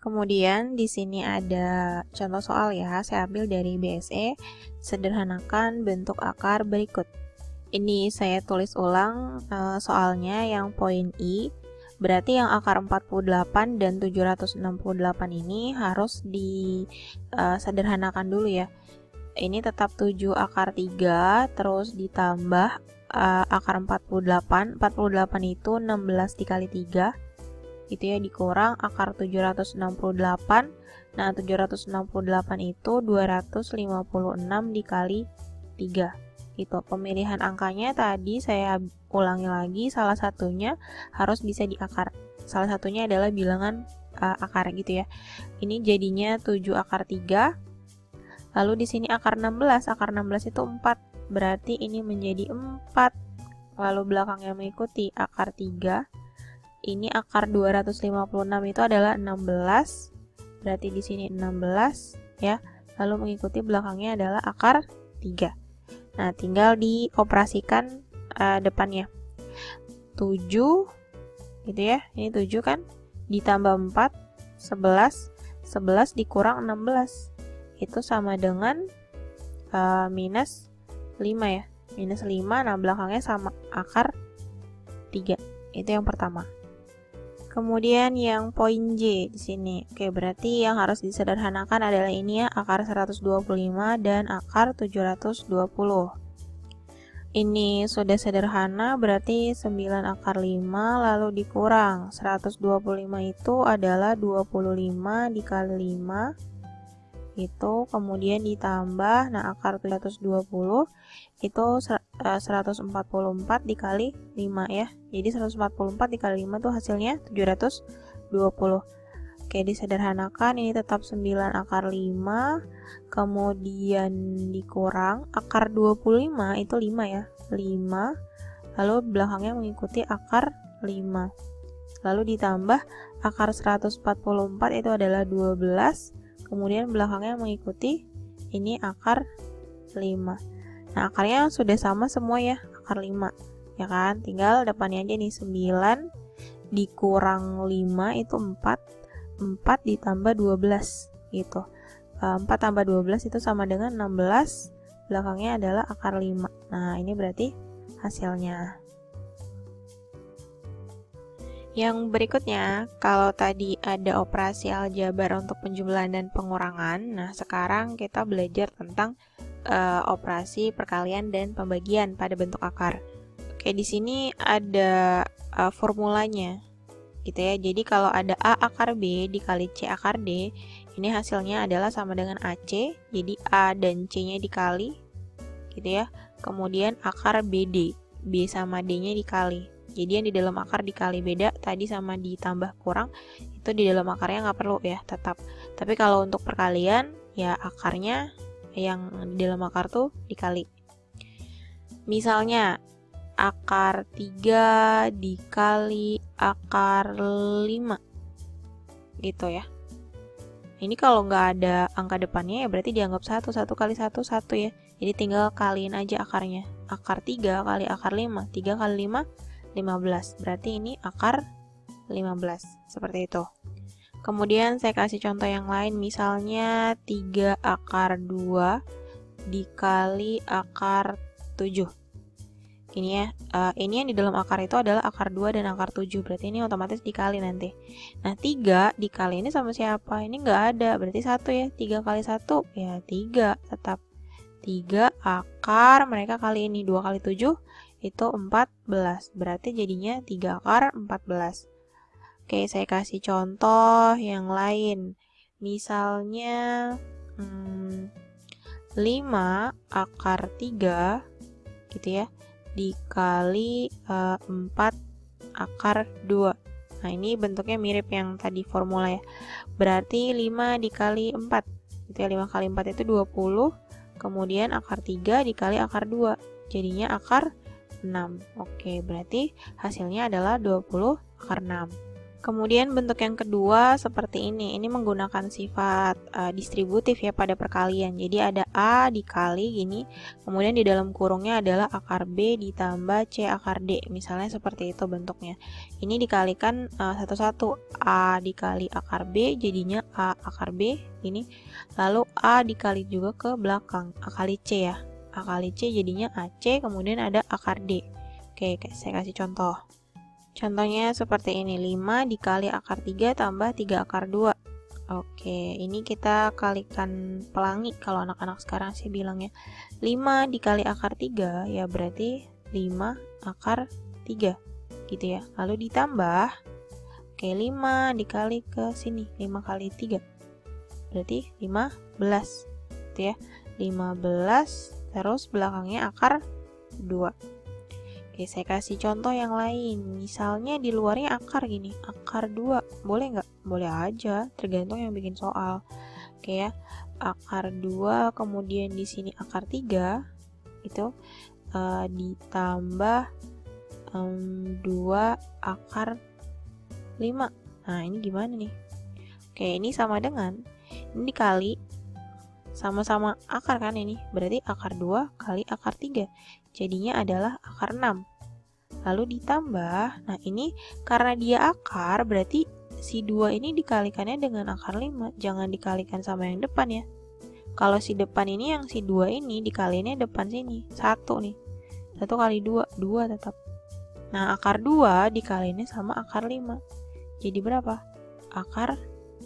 Kemudian di sini ada contoh soal ya, saya ambil dari BSE, sederhanakan bentuk akar berikut. Ini saya tulis ulang soalnya yang poin I, berarti yang akar 48 dan 768 ini harus disederhanakan dulu ya. Ini tetap 7 akar 3, terus ditambah akar 48 itu 16 dikali 3, gitu ya, dikurang akar 768. Nah, 768 itu 256 dikali 3. Itu pemilihan angkanya tadi saya ulangi lagi, salah satunya harus bisa diakar. Salah satunya adalah bilangan akar gitu ya. Ini jadinya 7 akar 3. Lalu di sini akar 16. Akar 16 itu 4. Berarti ini menjadi 4. Lalu belakangnya mengikuti akar 3. Ini akar 256 itu adalah 16. Berarti di sini 16 ya. Lalu mengikuti belakangnya adalah akar 3. Nah, tinggal dioperasikan depannya. 7 gitu ya. Ini 7 kan ditambah 4 11. 11 dikurang 16 itu sama dengan minus 5 ya. Minus 5, nah belakangnya sama akar 3. Itu yang pertama. Kemudian yang poin J di sini. Oke, berarti yang harus disederhanakan adalah ini ya, akar 125 dan akar 720. Ini sudah sederhana, berarti 9 akar 5 lalu dikurang. 125 itu adalah 25 dikali 5. Itu kemudian ditambah, nah akar 720 itu 144 dikali 5 ya. Jadi 144 dikali 5 tuh hasilnya 720. Oke, disederhanakan, ini tetap 9 akar 5, kemudian dikurang akar 25 itu 5 ya. 5, lalu belakangnya mengikuti akar 5. Lalu ditambah akar 144 itu adalah 12. Kemudian belakangnya mengikuti ini akar 5. Nah, akarnya sudah sama semua ya, akar 5. Ya kan? Tinggal depannya aja nih 9 dikurang 5 itu 4. 4 ditambah 12 gitu. 4 tambah 12 itu sama dengan 16. Belakangnya adalah akar 5. Nah, ini berarti hasilnya. Yang berikutnya, kalau tadi ada operasi aljabar untuk penjumlahan dan pengurangan, nah sekarang kita belajar tentang operasi perkalian dan pembagian pada bentuk akar. Oke, di sini ada formulanya, gitu ya. Jadi kalau ada A akar B dikali C akar D, ini hasilnya adalah sama dengan AC. Jadi A dan C-nya dikali, gitu ya. Kemudian akar BD, B sama D-nya dikali. Jadi yang di dalam akar dikali beda, tadi sama ditambah kurang, itu di dalam akarnya nggak perlu ya, tetap. Tapi kalau untuk perkalian, ya akarnya yang di dalam akar tuh dikali. Misalnya, akar 3 dikali akar 5, gitu ya. Ini kalau nggak ada angka depannya, ya berarti dianggap 1 kali 1, 1 ya. Jadi tinggal kaliin aja akarnya. Akar 3 kali akar 5, 3 kali 5, 15. Berarti ini akar 15. Seperti itu. Kemudian saya kasih contoh yang lain. Misalnya 3 akar 2 dikali akar 7. Ini ya. Ini yang di dalam akar itu adalah akar 2 dan akar 7. Berarti ini otomatis dikali nanti. Nah, 3 dikali ini sama siapa? Ini nggak ada. Berarti 1 ya. 3 kali 1 ya 3 tetap. 3 akar mereka kali ini 2 kali 7 itu 14. Berarti jadinya 3 akar 14. Oke, saya kasih contoh yang lain. Misalnya 5 akar 3 gitu ya, dikali 4 akar 2. Nah, ini bentuknya mirip yang tadi formula ya. Berarti 5 dikali 4. Gitu ya, 5 kali 4 itu 20. Kemudian akar 3 dikali akar 2. Jadinya akar 6. Oke, berarti hasilnya adalah 20 akar 6. Kemudian bentuk yang kedua seperti ini. Ini menggunakan sifat distributif ya pada perkalian. Jadi ada A dikali gini, kemudian di dalam kurungnya adalah akar B ditambah C akar D. Misalnya seperti itu bentuknya. Ini dikalikan satu-satu. A dikali akar B jadinya A akar B ini. Lalu A dikali juga ke belakang, A kali C ya. A kali C jadinya AC, kemudian ada akar D. Oke, saya kasih contoh. Contohnya seperti ini, 5 dikali akar 3 tambah 3 akar 2. Oke, ini kita kalikan pelangi kalau anak-anak sekarang sih bilangnya. 5 dikali akar 3 ya berarti 5 akar 3 gitu ya. Lalu ditambah, oke 5 dikali ke sini, 5 kali 3 berarti 15 gitu ya. 15 terus belakangnya akar 2. Oke, saya kasih contoh yang lain. Misalnya di luarnya akar gini, akar 2. Boleh nggak? Boleh aja, tergantung yang bikin soal. Oke ya, akar 2, kemudian di sini akar 3, itu ditambah 2 akar 5. Nah, ini gimana nih? Oke, ini sama dengan, ini dikali, sama-sama akar kan ini, berarti akar 2 kali akar 3. Jadinya adalah akar 6. Lalu ditambah, nah ini karena dia akar, berarti si 2 ini dikalikannya dengan akar 5. Jangan dikalikan sama yang depan ya. Kalau si depan ini, yang si 2 ini dikaliinnya depan sini. 1 nih. 1 kali 2, 2 tetap. Nah, akar 2 dikaliinnya sama akar 5. Jadi berapa? Akar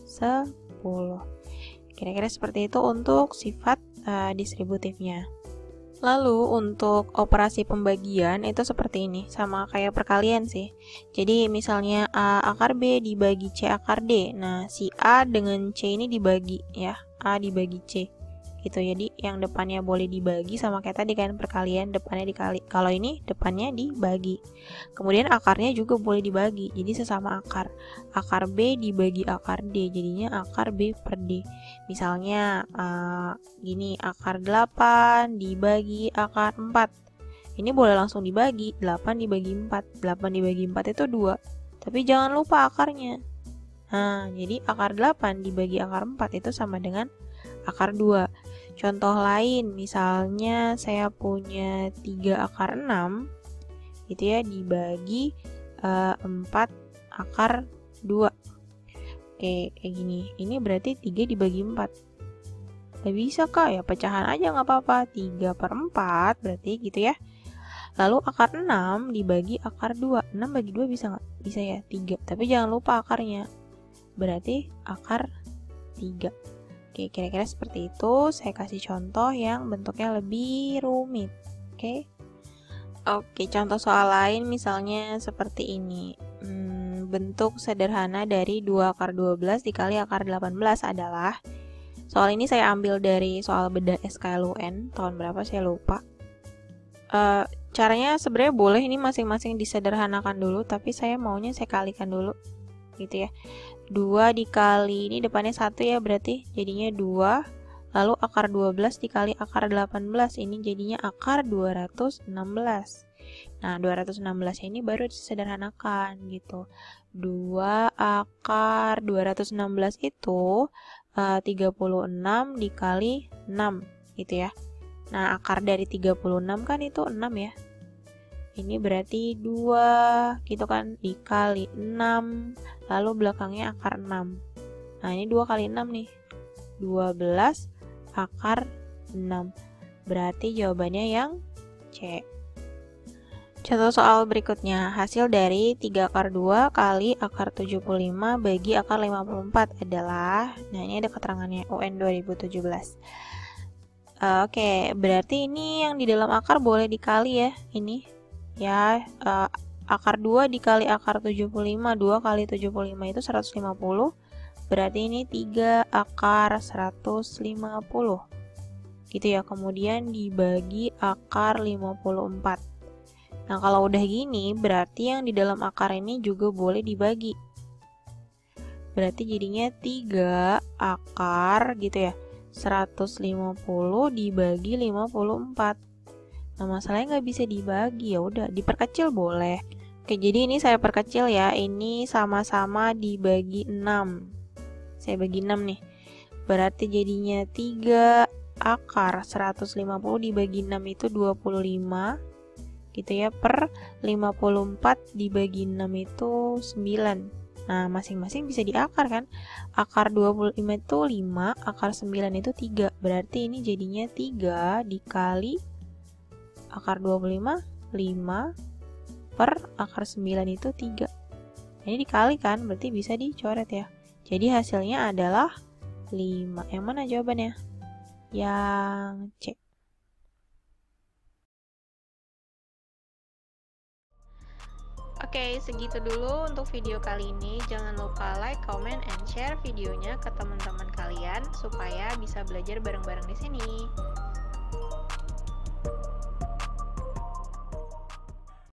10. Kira-kira seperti itu untuk sifat distributifnya. Lalu untuk operasi pembagian itu seperti ini, sama kayak perkalian sih. Jadi misalnya A akar B dibagi C akar D. Nah, si A dengan C ini dibagi ya, A dibagi C. Gitu. Jadi yang depannya boleh dibagi sama kayak tadi kan perkalian, depannya dikali. Kalau ini depannya dibagi. Kemudian akarnya juga boleh dibagi. Jadi sesama akar. Akar B dibagi akar D, jadinya akar B per D. Misalnya gini, akar 8 dibagi akar 4. Ini boleh langsung dibagi, 8 dibagi 4. 8 dibagi 4 itu 2. Tapi jangan lupa akarnya. Nah, jadi akar 8 dibagi akar 4 itu sama dengan akar 2. Contoh lain, misalnya saya punya 3 akar 6, gitu ya, dibagi 4 akar 2. Oke, kayak gini. Ini berarti 3 dibagi 4. Gak bisa kak, ya pecahan aja gak apa-apa. 3 per 4 berarti gitu ya. Lalu akar 6 dibagi akar 2. 6 bagi 2 bisa gak? Bisa ya, 3. Tapi jangan lupa akarnya. Berarti akar 3. Oke, kira-kira seperti itu. Saya kasih contoh yang bentuknya lebih rumit. Oke. Oke, contoh soal lain misalnya seperti ini. Bentuk sederhana dari 2 akar 12 dikali akar 18 adalah, soal ini saya ambil dari soal bedah SKLUN tahun berapa saya lupa. Caranya sebenarnya boleh ini masing-masing disederhanakan dulu, tapi saya maunya saya kalikan dulu gitu ya. 2 dikali, ini depannya 1 ya berarti jadinya 2, lalu akar 12 dikali akar 18, ini jadinya akar 216. Nah, 216 ini baru disederhanakan gitu. 2 akar 216 itu 36 dikali 6 gitu ya. Nah, akar dari 36 kan itu 6 ya. Ini berarti 2 gitu kan, dikali 6, lalu belakangnya akar 6. Nah, ini 2 kali 6 nih, 12 akar 6. Berarti jawabannya yang C. Contoh soal berikutnya, hasil dari 3 akar 2 kali akar 75 bagi akar 54 adalah, nah ini ada keterangannya UN 2017. Oke, berarti ini yang di dalam akar boleh dikali ya, ini. Ya, akar 2 dikali akar 75, 2 kali 75 itu 150, berarti ini 3 akar 150 gitu ya, kemudian dibagi akar 54. Nah, kalau udah gini berarti yang di dalam akar ini juga boleh dibagi, berarti jadinya 3 akar gitu ya, 150 dibagi 54. Nah, masalahnya nggak bisa dibagi, ya udah diperkecil boleh. Oke, jadi ini saya perkecil ya. Ini sama-sama dibagi 6. Saya bagi 6 nih. Berarti jadinya 3 akar 150 dibagi 6 itu 25. Gitu ya, per 54 dibagi 6 itu 9. Nah, masing-masing bisa diakar kan? Akar 25 itu 5, akar 9 itu 3. Berarti ini jadinya 3 dikali akar 25, 5 per akar 9 itu 3. Ini dikali kan, berarti bisa dicoret ya. Jadi hasilnya adalah 5. Yang mana jawabannya? Yang C. Oke, segitu dulu untuk video kali ini. Jangan lupa like, comment, and share videonya ke teman-teman kalian supaya bisa belajar bareng-bareng di sini.